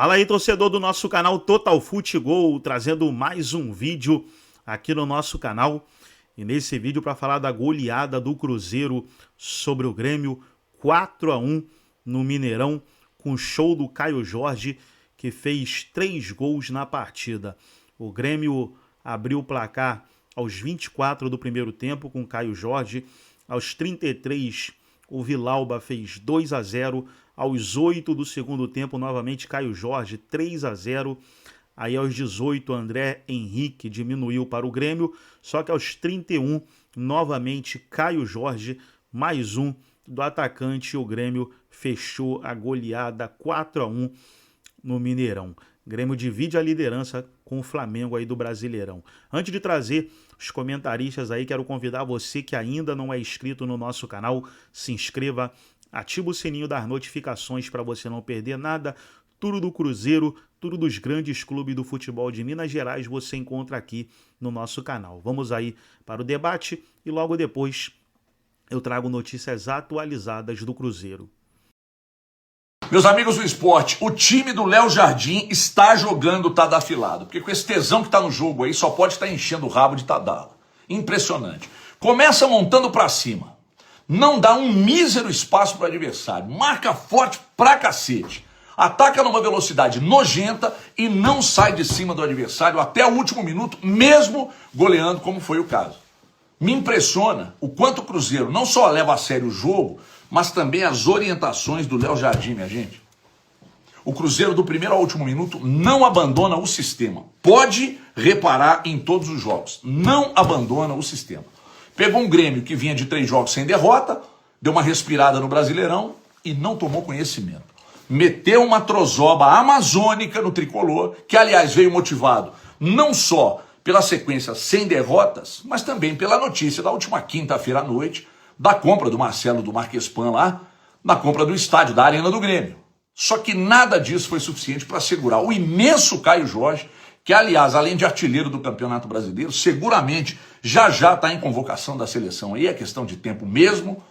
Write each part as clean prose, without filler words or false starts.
Fala aí, torcedor do nosso canal Total Futebol, trazendo mais um vídeo aqui no nosso canal. E nesse vídeo para falar da goleada do Cruzeiro sobre o Grêmio, 4-1 no Mineirão, com show do Caio Jorge, que fez 3 gols na partida. O Grêmio abriu o placar aos 24 do primeiro tempo com Caio Jorge. Aos 33, o Villalba fez 2-0. Aos 8 do segundo tempo, novamente Caio Jorge, 3-0. Aí aos 18, André Henrique diminuiu para o Grêmio. Só que aos 31, novamente Caio Jorge, mais um do atacante. O Grêmio fechou a goleada 4-1 no Mineirão. O Grêmio divide a liderança com o Flamengo aí do Brasileirão. Antes de trazer os comentaristas aí, quero convidar você que ainda não é inscrito no nosso canal, se inscreva, ativa o sininho das notificações para você não perder nada. Tudo do Cruzeiro, tudo dos grandes clubes do futebol de Minas Gerais você encontra aqui no nosso canal. Vamos aí para o debate e logo depois eu trago notícias atualizadas do Cruzeiro. Meus amigos do esporte, o time do Léo Jardim está jogando Tadafilado, porque com esse tesão que está no jogo aí, só pode estar enchendo o rabo de Tadala. Impressionante. Começa montando para cima, não dá um mísero espaço para o adversário, marca forte pra cacete, ataca numa velocidade nojenta e não sai de cima do adversário até o último minuto, mesmo goleando como foi o caso. Me impressiona o quanto o Cruzeiro não só leva a sério o jogo, mas também as orientações do Léo Jardim, minha gente. O Cruzeiro, do primeiro ao último minuto, não abandona o sistema. Pode reparar em todos os jogos. Não abandona o sistema. Pegou um Grêmio que vinha de 3 jogos sem derrota, deu uma respirada no Brasileirão e não tomou conhecimento. Meteu uma trozoba amazônica no tricolor, que aliás veio motivado não só pela sequência sem derrotas, mas também pela notícia da última quinta-feira à noite, da compra do Marcelo do Marquespan lá, na compra do estádio, da Arena do Grêmio. Só que nada disso foi suficiente para segurar o imenso Caio Jorge, que aliás, além de artilheiro do Campeonato Brasileiro, seguramente já está em convocação da seleção aí, é questão de tempo mesmo.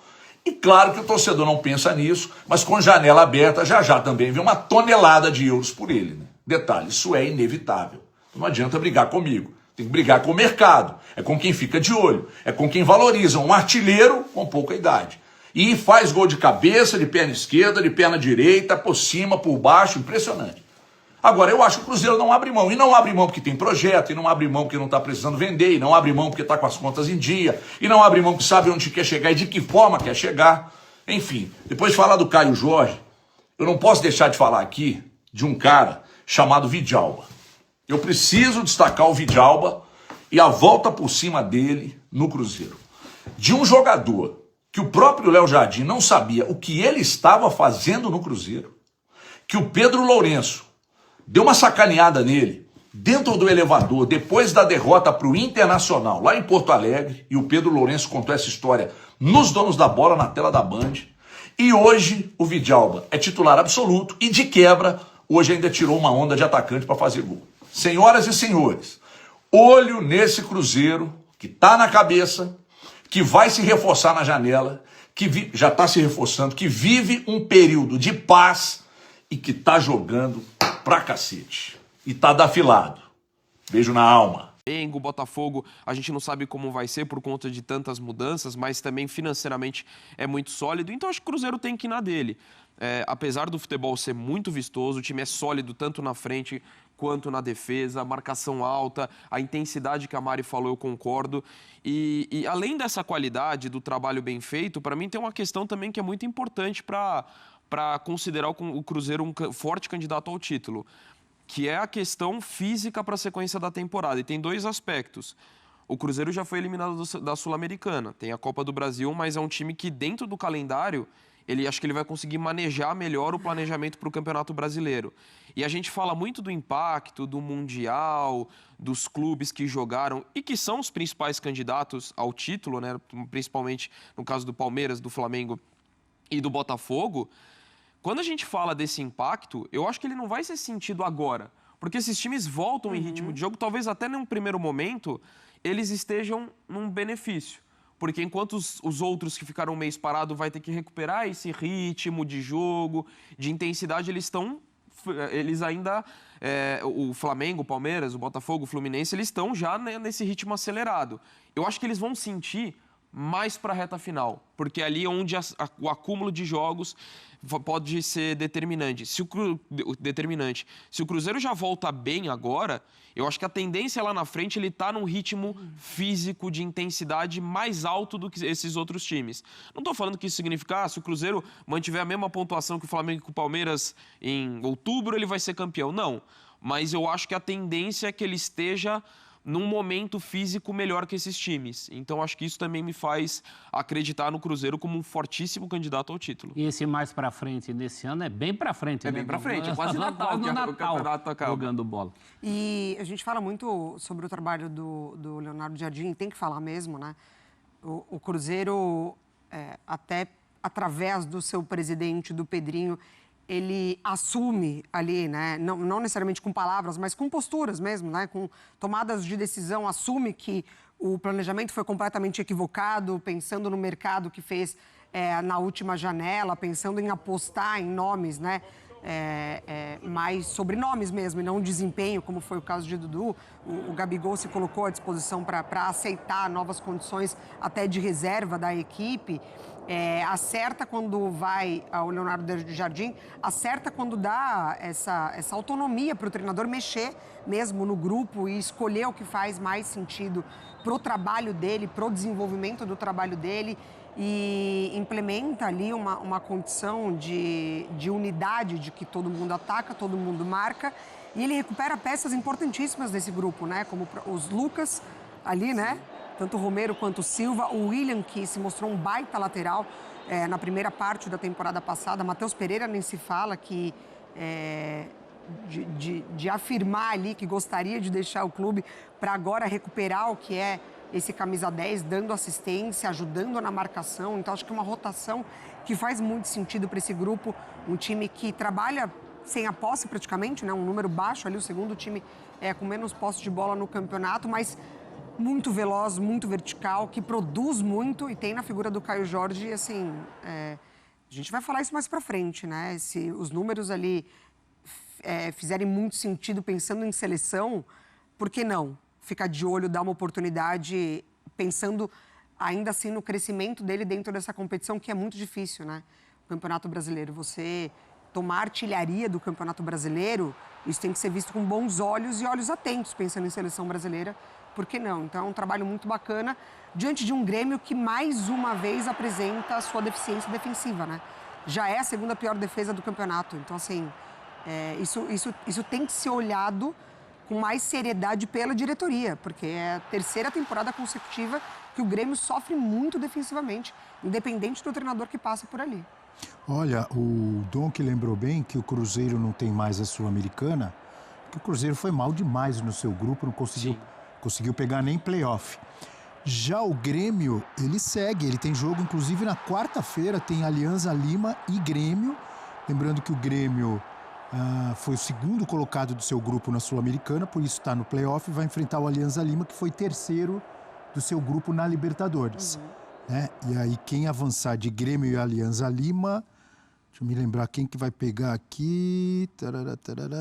E claro que o torcedor não pensa nisso, mas com janela aberta já também vem uma tonelada de euros por ele, né? Detalhe, isso é inevitável. Não adianta brigar comigo. Tem que brigar com o mercado, é com quem fica de olho, é com quem valoriza um artilheiro com pouca idade. E faz gol de cabeça, de perna esquerda, de perna direita, por cima, por baixo, impressionante. Agora, eu acho que o Cruzeiro não abre mão, e não abre mão porque tem projeto, e não abre mão porque não está precisando vender, e não abre mão porque está com as contas em dia, e não abre mão porque sabe onde quer chegar e de que forma quer chegar. Enfim, depois de falar do Caio Jorge, eu não posso deixar de falar aqui de um cara chamado Villalba. Eu preciso destacar o Villalba e a volta por cima dele no Cruzeiro. De um jogador que o próprio Léo Jardim não sabia o que ele estava fazendo no Cruzeiro, que o Pedro Lourenço deu uma sacaneada nele dentro do elevador depois da derrota para o Internacional lá em Porto Alegre, e o Pedro Lourenço contou essa história nos Donos da Bola, na tela da Band. E hoje o Villalba é titular absoluto e de quebra hoje ainda tirou uma onda de atacante para fazer gol. Senhoras e senhores, olho nesse Cruzeiro que está na cabeça, que vai se reforçar na janela, que já está se reforçando, que vive um período de paz e que está jogando pra cacete. E tá dafilado. Beijo na alma. O Botafogo, a gente não sabe como vai ser por conta de tantas mudanças, mas também financeiramente é muito sólido. Então acho que o Cruzeiro tem que ir na dele. Apesar do futebol ser muito vistoso, o time é sólido tanto na frente quanto na defesa, marcação alta, a intensidade que a Mari falou, eu concordo. E além dessa qualidade do trabalho bem feito, para mim tem uma questão também que é muito importante para considerar o Cruzeiro um forte candidato ao título, que é a questão física para a sequência da temporada. E tem 2 aspectos. O Cruzeiro já foi eliminado da Sul-Americana, tem a Copa do Brasil, mas é um time que dentro do calendário, acho que ele vai conseguir manejar melhor o planejamento para o Campeonato Brasileiro. E a gente fala muito do impacto, do Mundial, dos clubes que jogaram e que são os principais candidatos ao título, né? Principalmente no caso do Palmeiras, do Flamengo e do Botafogo. Quando a gente fala desse impacto, eu acho que ele não vai ser sentido agora, porque esses times voltam em ritmo de jogo, talvez até num primeiro momento eles estejam num benefício. Porque enquanto os outros que ficaram um mês parados vai ter que recuperar esse ritmo de jogo, de intensidade, eles estão eles ainda... o Flamengo, o Palmeiras, o Botafogo, o Fluminense, eles estão já, né, nesse ritmo acelerado. Eu acho que eles vão sentir mais para a reta final, porque ali é onde o acúmulo de jogos pode ser determinante. Se o Cruzeiro já volta bem agora, eu acho que a tendência lá na frente, ele está num ritmo físico de intensidade mais alto do que esses outros times. Não estou falando que isso significa, se o Cruzeiro mantiver a mesma pontuação que o Flamengo e que o Palmeiras em outubro, ele vai ser campeão. Não, mas eu acho que a tendência é que ele esteja num momento físico melhor que esses times. Então, acho que isso também me faz acreditar no Cruzeiro como um fortíssimo candidato ao título. E esse mais pra frente nesse ano é bem pra frente, né? É bem pra frente, é quase Natal, no que Natal, o campeonato acaba. jogando bola. E a gente fala muito sobre o trabalho do Leonardo Jardim, tem que falar mesmo, né? O Cruzeiro, até através do seu presidente, do Pedrinho, ele assume ali, né, não necessariamente com palavras, mas com posturas mesmo, né, com tomadas de decisão, assume que o planejamento foi completamente equivocado, pensando no mercado que fez na última janela, pensando em apostar em nomes, né, mais sobrenomes mesmo, e não desempenho, como foi o caso de Dudu. O Gabigol se colocou à disposição para aceitar novas condições até de reserva da equipe. Acerta quando vai ao Leonardo Jardim, acerta quando dá essa autonomia para o treinador mexer mesmo no grupo e escolher o que faz mais sentido para o trabalho dele, para o desenvolvimento do trabalho dele, e implementa ali uma condição de unidade, de que todo mundo ataca, todo mundo marca, e ele recupera peças importantíssimas desse grupo, né? Como os Lucas ali, né? Tanto o Romero quanto o Silva, o William, que se mostrou um baita lateral na primeira parte da temporada passada, Matheus Pereira nem se fala, que de afirmar ali que gostaria de deixar o clube para agora recuperar o que é esse camisa 10, dando assistência, ajudando na marcação. Então, acho que é uma rotação que faz muito sentido para esse grupo, um time que trabalha sem a posse praticamente, né? Um número baixo ali, o segundo time com menos posse de bola no campeonato, mas muito veloz, muito vertical, que produz muito, e tem na figura do Caio Jorge, assim, a gente vai falar isso mais pra frente, né? Se os números ali fizerem muito sentido pensando em seleção, por que não ficar de olho, dar uma oportunidade, pensando ainda assim no crescimento dele dentro dessa competição, que é muito difícil, né? O Campeonato Brasileiro, você tomar artilharia do Campeonato Brasileiro, isso tem que ser visto com bons olhos e olhos atentos, pensando em seleção brasileira. Por que não? Então, é um trabalho muito bacana diante de um Grêmio que, mais uma vez, apresenta a sua deficiência defensiva, né? Já é a segunda pior defesa do campeonato. Então, assim, isso tem que ser olhado com mais seriedade pela diretoria, porque é a terceira temporada consecutiva que o Grêmio sofre muito defensivamente, independente do treinador que passa por ali. Olha, o Dom que lembrou bem que o Cruzeiro não tem mais a Sul-Americana, porque o Cruzeiro foi mal demais no seu grupo, não conseguiu pegar nem playoff. Já o Grêmio, ele segue, ele tem jogo, inclusive na quarta-feira, tem Alianza Lima e Grêmio. Lembrando que o Grêmio foi o segundo colocado do seu grupo na Sul-Americana, por isso está no playoff, vai enfrentar o Alianza Lima, que foi terceiro do seu grupo na Libertadores. Né? E aí quem avançar de Grêmio e Alianza Lima, deixa eu me lembrar quem que vai pegar aqui,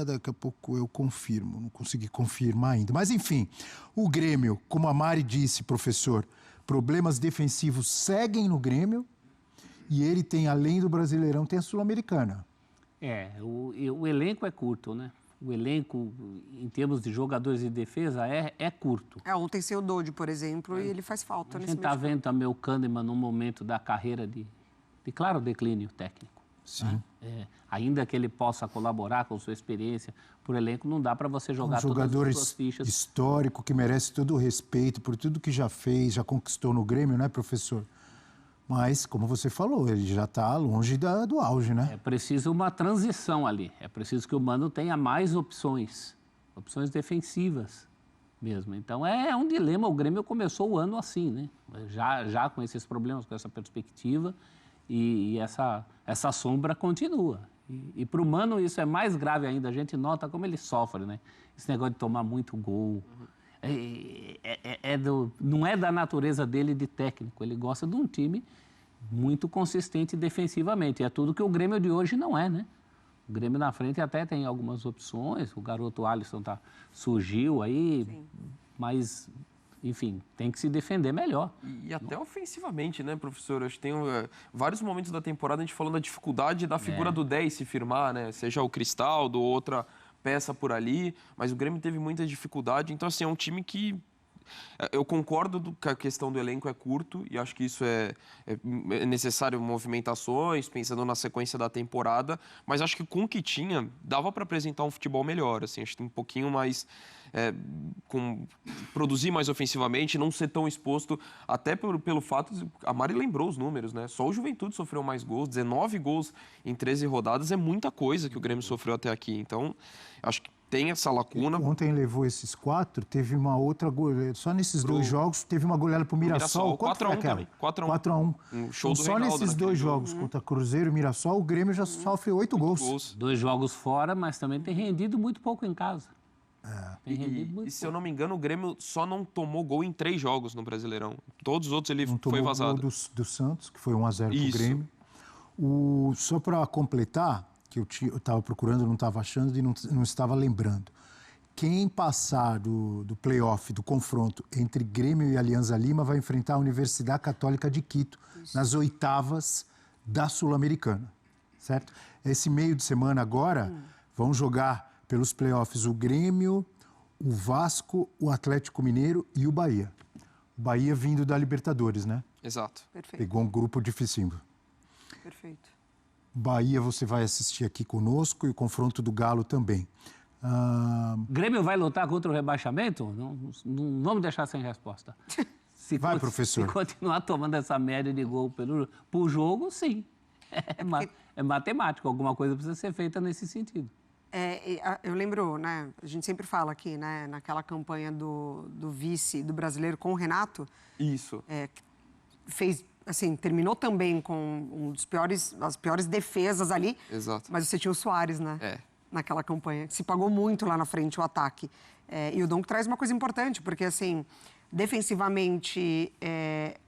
daqui a pouco eu confirmo, não consegui confirmar ainda. Mas enfim, o Grêmio, como a Mari disse, professor, problemas defensivos seguem no Grêmio, e ele tem, além do Brasileirão, tem a Sul-Americana. O elenco é curto, né? O elenco, em termos de jogadores de defesa, é curto. Ontem sem o Dodi, por exemplo, e ele faz falta nesse A gente está vendo também o Kahneman num momento da carreira de claro declínio técnico. Sim. Ainda que ele possa colaborar com sua experiência por elenco, não dá para você jogar todas as suas fichas. Histórico, que merece todo o respeito por tudo que já fez, já conquistou no Grêmio, né, professor? Mas, como você falou, ele já está longe do auge, né? É preciso uma transição ali. É preciso que o Mano tenha mais opções defensivas mesmo. Então, é um dilema. O Grêmio começou o ano assim, né? Já com esses problemas, com essa perspectiva, e essa sombra continua. E para o Mano isso é mais grave ainda. A gente nota como ele sofre, né? Esse negócio de tomar muito gol. Não é da natureza dele de técnico. Ele gosta de um time muito consistente defensivamente. É tudo que o Grêmio de hoje não é, né? O Grêmio na frente até tem algumas opções, o garoto Alisson surgiu aí, mas, enfim, tem que se defender melhor. E até ofensivamente, né, professor? Acho que tem vários momentos da temporada a gente falando da dificuldade da figura do 10 se firmar, né? Seja o Cristaldo ou outra peça por ali, mas o Grêmio teve muita dificuldade. Então, assim, é um time que... Eu concordo que a questão do elenco é curto e acho que isso é necessário movimentações, pensando na sequência da temporada, mas acho que com o que tinha, dava para apresentar um futebol melhor, assim, acho que um pouquinho mais... produzir mais ofensivamente, não ser tão exposto, até pelo fato de... A Mari lembrou os números, né? Só o Juventude sofreu mais gols, 19 gols em 13 rodadas é muita coisa que o Grêmio sofreu até aqui. Então, acho que tem essa lacuna. Ontem levou esses 4, teve uma outra goleada. Só nesses 2 jogos teve uma goleada pro Mirassol. 4x1 também. 4x1. Um show do só Reinaldo nesses 2 jogos contra Cruzeiro e Mirassol, o Grêmio já sofre 8 gols. 2 jogos fora, mas também tem rendido muito pouco em casa. Tem rendido muito E se eu não me engano, o Grêmio só não tomou gol em 3 jogos no Brasileirão. Todos os outros ele foi vazado. Gol do Santos, que foi 1x0 pro Isso. Grêmio. Só para completar, que eu estava procurando, não estava achando e não estava lembrando. Quem passar do play-off, do confronto entre Grêmio e Alianza Lima, vai enfrentar a Universidade Católica de Quito nas oitavas da Sul-Americana, certo? Esse meio de semana agora, vão jogar pelos play-offs o Grêmio, o Vasco, o Atlético Mineiro e o Bahia. O Bahia vindo da Libertadores, né? Exato. Perfeito, Pegou um grupo dificílimo. perfeito. Bahia você vai assistir aqui conosco e o confronto do Galo também. O Grêmio vai lutar contra o rebaixamento? Não vamos deixar sem resposta. Vai, professor. Se continuar tomando essa média de gol por jogo, sim. É matemático, alguma coisa precisa ser feita nesse sentido. Eu lembro, né, a gente sempre fala aqui, né, naquela campanha do vice do brasileiro com o Renato, Isso. fez, assim, terminou também com as piores defesas ali. Exato. Mas você tinha o Soares, né? Naquela campanha, que se pagou muito lá na frente o ataque. E o Donk traz uma coisa importante, porque, assim, defensivamente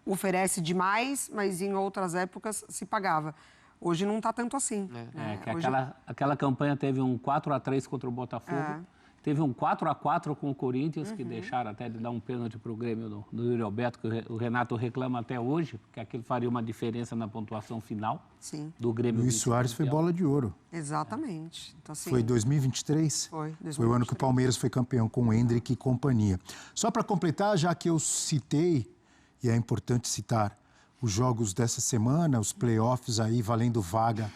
oferece demais, mas em outras épocas se pagava. Hoje não está tanto assim. Hoje... aquela campanha teve um 4x3 contra o Botafogo, teve um 4x4 com o Corinthians, que deixaram até de dar um pênalti para o Grêmio do Yuri Alberto, que o Renato reclama até hoje, porque aquilo faria uma diferença na pontuação final do Grêmio. Luiz Soares foi bola de ouro. Exatamente. Então, assim, foi 2023? Foi 2023. Foi o ano que o Palmeiras foi campeão com o Endrick e companhia. Só para completar, já que eu citei, e é importante citar, os jogos dessa semana, os playoffs aí valendo vaga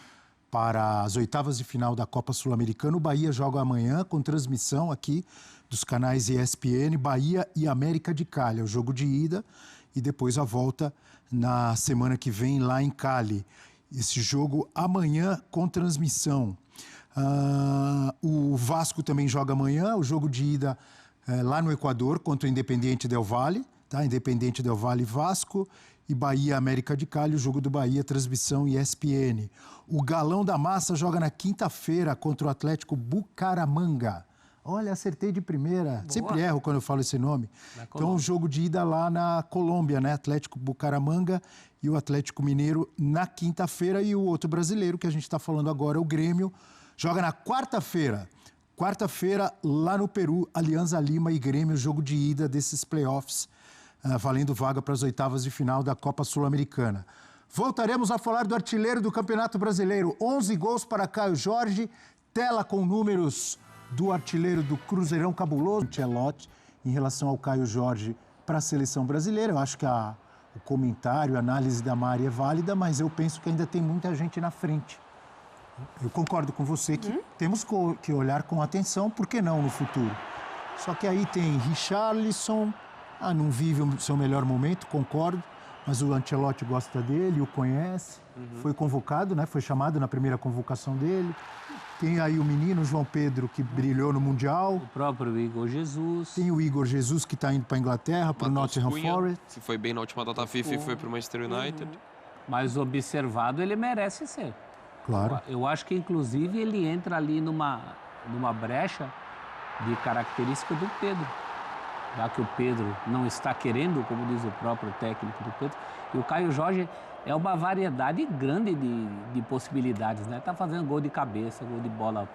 para as oitavas de final da Copa Sul-Americana. O Bahia joga amanhã com transmissão aqui dos canais ESPN, Bahia e América de Cali. É o jogo de ida e depois a volta na semana que vem lá em Cali. Esse jogo amanhã com transmissão. O Vasco também joga amanhã, o jogo de ida lá no Equador contra o Independiente Del Valle, tá? Independiente Del Valle Vasco. E Bahia, América de Cali, o jogo do Bahia, transmissão ESPN. O Galão da Massa joga na quinta-feira contra o Atlético Bucaramanga. Olha, acertei de primeira. Boa. Sempre erro quando eu falo esse nome. Então, o jogo de ida lá na Colômbia, né? Atlético Bucaramanga e o Atlético Mineiro na quinta-feira. E o outro brasileiro que a gente está falando agora, o Grêmio, joga na quarta-feira. Quarta-feira, lá no Peru, Alianza Lima e Grêmio, jogo de ida desses playoffs, valendo vaga para as oitavas de final da Copa Sul-Americana. Voltaremos a falar do artilheiro do Campeonato Brasileiro. 11 gols para Caio Jorge. Tela com números do artilheiro do Cruzeirão cabuloso, Ancelotti, em relação ao Caio Jorge para a seleção brasileira. Eu acho que o comentário, a análise da Mari é válida, mas eu penso que ainda tem muita gente na frente. Eu concordo com você que temos que olhar com atenção, por que não no futuro? Só que aí tem Richarlison... não vive o seu melhor momento, concordo, mas o Ancelotti gosta dele, o conhece, foi convocado, né? Foi chamado na primeira convocação dele. Tem aí o menino João Pedro, que brilhou no Mundial. O próprio Igor Jesus. Tem o Igor Jesus, que está indo para a Inglaterra, para o Nottingham Forest. Que foi bem na última data FIFA e foi para o Manchester United. Mas observado, ele merece ser. Claro. Eu acho que, inclusive, ele entra ali numa brecha de característica do Pedro. Já que o Pedro não está querendo, como diz o próprio técnico do Pedro. E o Caio Jorge é uma variedade grande de possibilidades, né? Tá fazendo gol de cabeça, gol de bola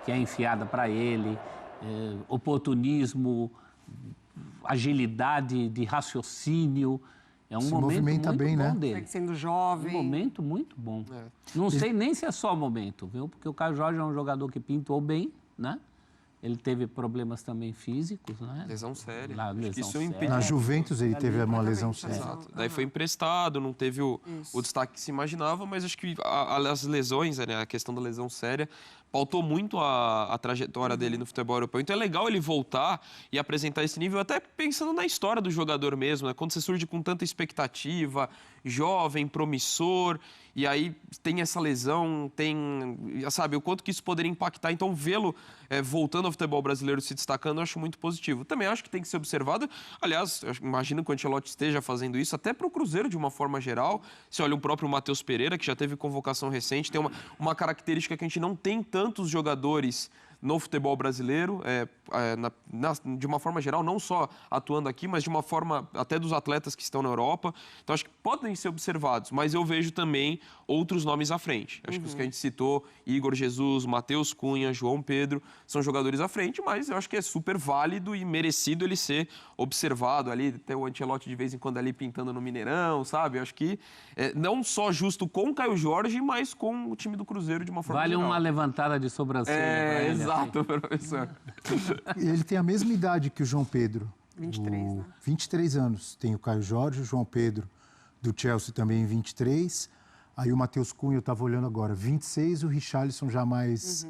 que é enfiada para ele, oportunismo, agilidade de raciocínio. É um Se momento movimenta muito bem, bom né? dele. Sendo jovem. Um momento muito bom. Não sei nem se é só momento, viu? Porque o Caio Jorge é um jogador que pintou bem, né? Ele teve problemas também físicos, né? Lesão séria. Lá, Acho que lesão isso séria. impediu. Na Juventus ele teve uma lesão séria. Exato. Daí foi emprestado, não teve o destaque que se imaginava, mas acho que as lesões, né, a questão da lesão séria, pautou muito a trajetória dele no futebol europeu. Então é legal ele voltar e apresentar esse nível, até pensando na história do jogador mesmo, né? Quando você surge com tanta expectativa, jovem, promissor, e aí tem essa lesão, sabe, o quanto que isso poderia impactar. Então vê-lo voltando ao futebol brasileiro, se destacando, eu acho muito positivo. Também acho que tem que ser observado, aliás, eu imagino que o Ancelotti esteja fazendo isso, até para o Cruzeiro de uma forma geral. Se olha o próprio Matheus Pereira, que já teve convocação recente, tem uma característica que a gente não tem tantos jogadores no futebol brasileiro, de uma forma geral, não só atuando aqui, mas de uma forma até dos atletas que estão na Europa. Então, acho que podem ser observados, mas eu vejo também outros nomes à frente. Acho que os que a gente citou, Igor Jesus, Matheus Cunha, João Pedro, são jogadores à frente, mas eu acho que é super válido e merecido ele ser observado ali, ter o Ancelotti de vez em quando ali pintando no Mineirão, sabe? Eu acho que não só justo com o Caio Jorge, mas com o time do Cruzeiro de uma forma geral. Vale uma levantada de sobrancelha para ele. Exato, professor. Ele tem a mesma idade que o João Pedro. 23, né? 23 anos. Tem o Caio Jorge, o João Pedro do Chelsea também 23. Aí o Matheus Cunha, eu estava olhando agora, 26. O Richarlison já mais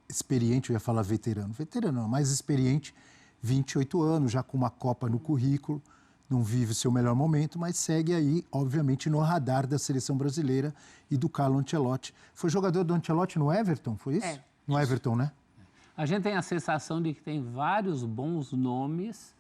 experiente, eu ia falar veterano. Veterano não, mais experiente, 28 anos, já com uma Copa no currículo. Não vive o seu melhor momento, mas segue aí, obviamente, no radar da seleção brasileira e do Carlo Ancelotti. Foi jogador do Ancelotti no Everton, foi isso? No Everton, né? A gente tem a sensação de que tem vários bons nomes,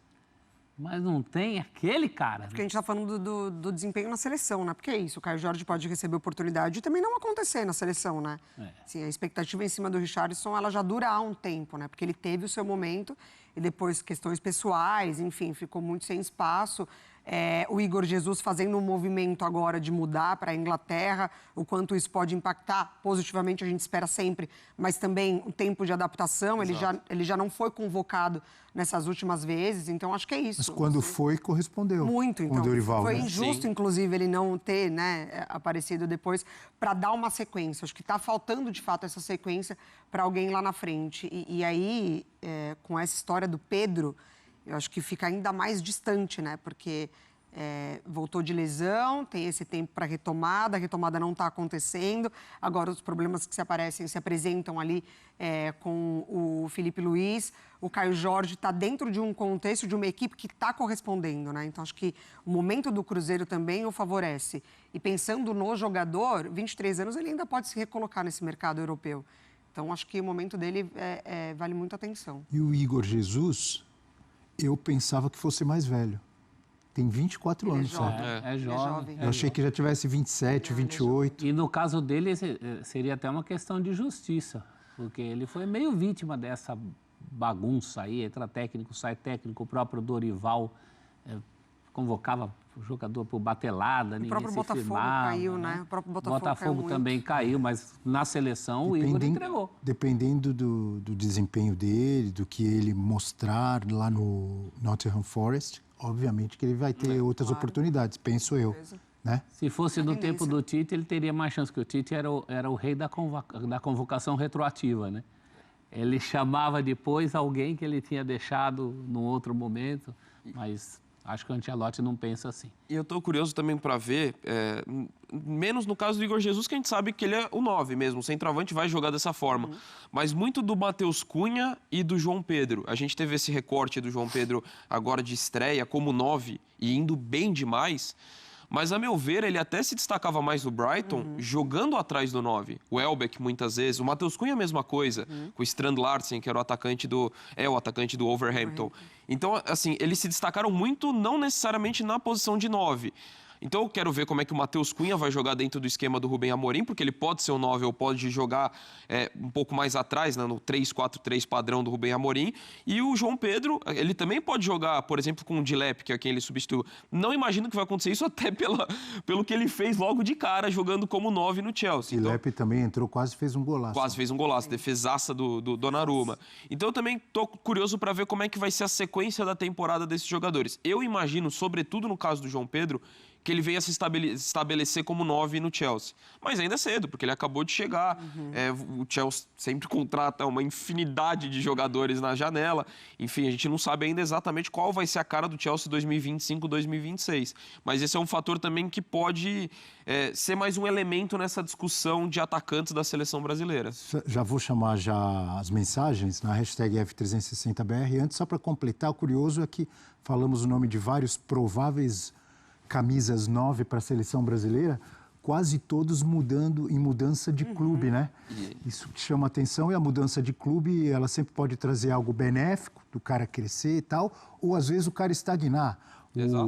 mas não tem aquele cara. Porque a gente está falando do desempenho na seleção, né? Porque é isso, o Caio Jorge pode receber oportunidade e também não acontecer na seleção, né? Assim, a expectativa em cima do Richarlison, ela já dura há um tempo, né? Porque ele teve o seu momento e depois questões pessoais, enfim, ficou muito sem espaço. O Igor Jesus fazendo um movimento agora de mudar para a Inglaterra, o quanto isso pode impactar positivamente, a gente espera sempre, mas também o tempo de adaptação, ele já não foi convocado nessas últimas vezes, então acho que é isso. Mas quando foi, correspondeu. Muito, então. Com o Dorival, foi né? injusto, inclusive, ele não ter aparecido depois para dar uma sequência. Acho que está faltando, de fato, essa sequência para alguém lá na frente. E aí, com essa história do Pedro, eu acho que fica ainda mais distante, né? Porque voltou de lesão, tem esse tempo para retomada, a retomada não está acontecendo. Agora, os problemas que se apresentam ali com o Felipe Luiz. O Caio Jorge está dentro de um contexto, de uma equipe que está correspondendo, né? Então, acho que o momento do Cruzeiro também o favorece. E pensando no jogador, 23 anos, ele ainda pode se recolocar nesse mercado europeu. Então, acho que o momento dele vale muito a atenção. E o Igor Jesus, eu pensava que fosse mais velho. Tem 24 anos só. É jovem. Eu achei que já tivesse 27, 28. E no caso dele, seria até uma questão de justiça, porque ele foi meio vítima dessa bagunça aí, entra técnico, sai técnico, o próprio Dorival convocava o jogador por batelada, ninguém se firmava. O próprio Botafogo caiu, né? O próprio Botafogo também caiu, mas na seleção o Igor entregou. Dependendo do desempenho dele, do que ele mostrar lá no Nottingham Forest, obviamente que ele vai ter outras oportunidades, penso eu. Né? Se fosse do tempo do Tite, ele teria mais chance, porque o Tite era o rei da convocação retroativa, né? Ele chamava depois alguém que ele tinha deixado num outro momento, mas acho que o Ancelotti não pensa assim. E eu estou curioso também para ver, menos no caso do Igor Jesus, que a gente sabe que ele é o 9 mesmo, o centroavante vai jogar dessa forma. Mas muito do Matheus Cunha e do João Pedro. A gente teve esse recorte do João Pedro agora de estreia como 9 e indo bem demais. Mas, a meu ver, ele até se destacava mais no Brighton, jogando atrás do 9. O Welbeck, muitas vezes. O Matheus Cunha, a mesma coisa. Com o Strand Larsen, que era o atacante do Wolverhampton. Então, assim, eles se destacaram muito, não necessariamente na posição de 9. Então eu quero ver como é que o Matheus Cunha vai jogar dentro do esquema do Rubem Amorim, porque ele pode ser o 9 ou pode jogar um pouco mais atrás, né, no 3-4-3 padrão do Rubem Amorim. E o João Pedro, ele também pode jogar, por exemplo, com o Dilep, que é quem ele substituiu. Não imagino que vai acontecer isso até pelo que ele fez logo de cara, jogando como 9 no Chelsea. Dilep também entrou, quase fez um golaço. Quase fez um golaço, defesaça do Donnarumma. Então eu também tô curioso para ver como é que vai ser a sequência da temporada desses jogadores. Eu imagino, sobretudo no caso do João Pedro, que ele venha se estabelecer como 9 no Chelsea. Mas ainda é cedo, porque ele acabou de chegar. O Chelsea sempre contrata uma infinidade de jogadores na janela. Enfim, a gente não sabe ainda exatamente qual vai ser a cara do Chelsea 2025-2026. Mas esse é um fator também que pode ser mais um elemento nessa discussão de atacantes da seleção brasileira. Já vou chamar já as mensagens na hashtag F360BR. Antes, só para completar, o curioso é que falamos o nome de vários prováveis camisas 9 para a seleção brasileira, quase todos mudando em mudança de clube, né? Isso que chama atenção, e a mudança de clube, ela sempre pode trazer algo benéfico, do cara crescer e tal, ou às vezes o cara estagnar.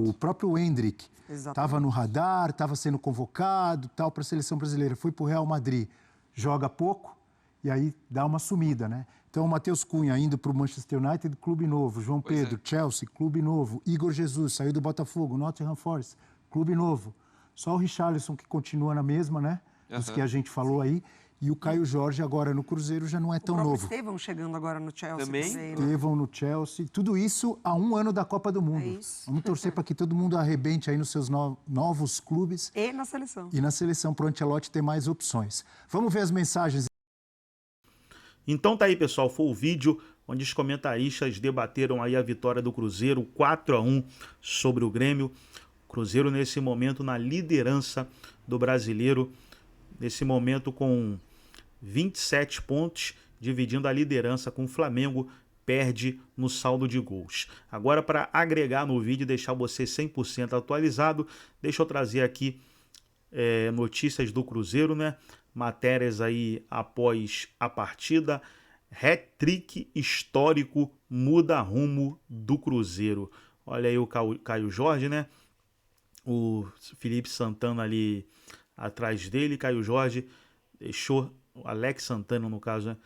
O próprio Endrick estava no radar, estava sendo convocado, tal, para a seleção brasileira, foi para o Real Madrid, joga pouco e aí dá uma sumida, né? Então, o Matheus Cunha indo para o Manchester United, clube novo. João Pedro, Chelsea, clube novo. Igor Jesus, saiu do Botafogo, Nottingham Forest, clube novo. Só o Richarlison que continua na mesma, né? Os que a gente falou aí. E o Caio Jorge agora no Cruzeiro já não é tão novo. O Estevão chegando agora no Chelsea. Também. Estevão no Chelsea. Tudo isso há um ano da Copa do Mundo. É isso. Vamos torcer para que todo mundo arrebente aí nos seus novos clubes. E na seleção. E na seleção, para o Ancelotti ter mais opções. Vamos ver as mensagens. Então tá aí, pessoal, foi o vídeo onde os comentaristas debateram aí a vitória do Cruzeiro 4-1 sobre o Grêmio. Cruzeiro nesse momento na liderança do Brasileiro, nesse momento com 27 pontos, dividindo a liderança com o Flamengo, perde no saldo de gols. Agora, para agregar no vídeo e deixar você 100% atualizado, deixa eu trazer aqui notícias do Cruzeiro, né? Matérias aí após a partida. Hat-trick histórico muda rumo do Cruzeiro. Olha aí o Caio Jorge, né? O Felipe Santana ali atrás dele. Caio Jorge deixou, o Alex Santana no caso, né?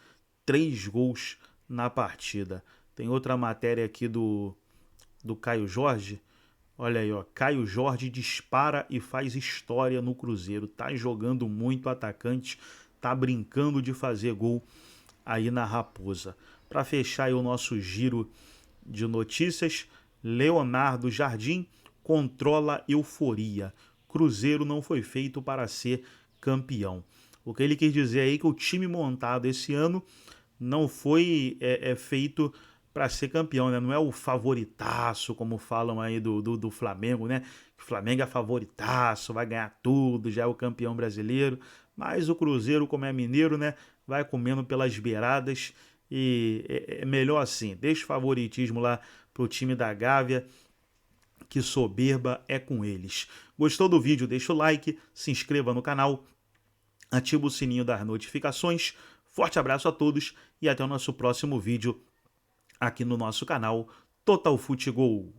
3 gols na partida. Tem outra matéria aqui do Caio Jorge. Olha aí, ó, Caio Jorge dispara e faz história no Cruzeiro. Tá jogando muito atacante, tá brincando de fazer gol aí na Raposa. Para fechar aí o nosso giro de notícias, Leonardo Jardim controla euforia. Cruzeiro não foi feito para ser campeão. O que ele quis dizer aí é que o time montado esse ano não foi feito para ser campeão, né? Não é o favoritaço, como falam aí do Flamengo, né? O Flamengo é favoritaço, vai ganhar tudo, já é o campeão brasileiro. Mas o Cruzeiro, como é mineiro, né? Vai comendo pelas beiradas e é melhor assim. Deixa o favoritismo lá pro time da Gávea, que soberba é com eles. Gostou do vídeo? Deixa o like, se inscreva no canal, ativa o sininho das notificações. Forte abraço a todos e até o nosso próximo vídeo aqui no nosso canal Total Futebol.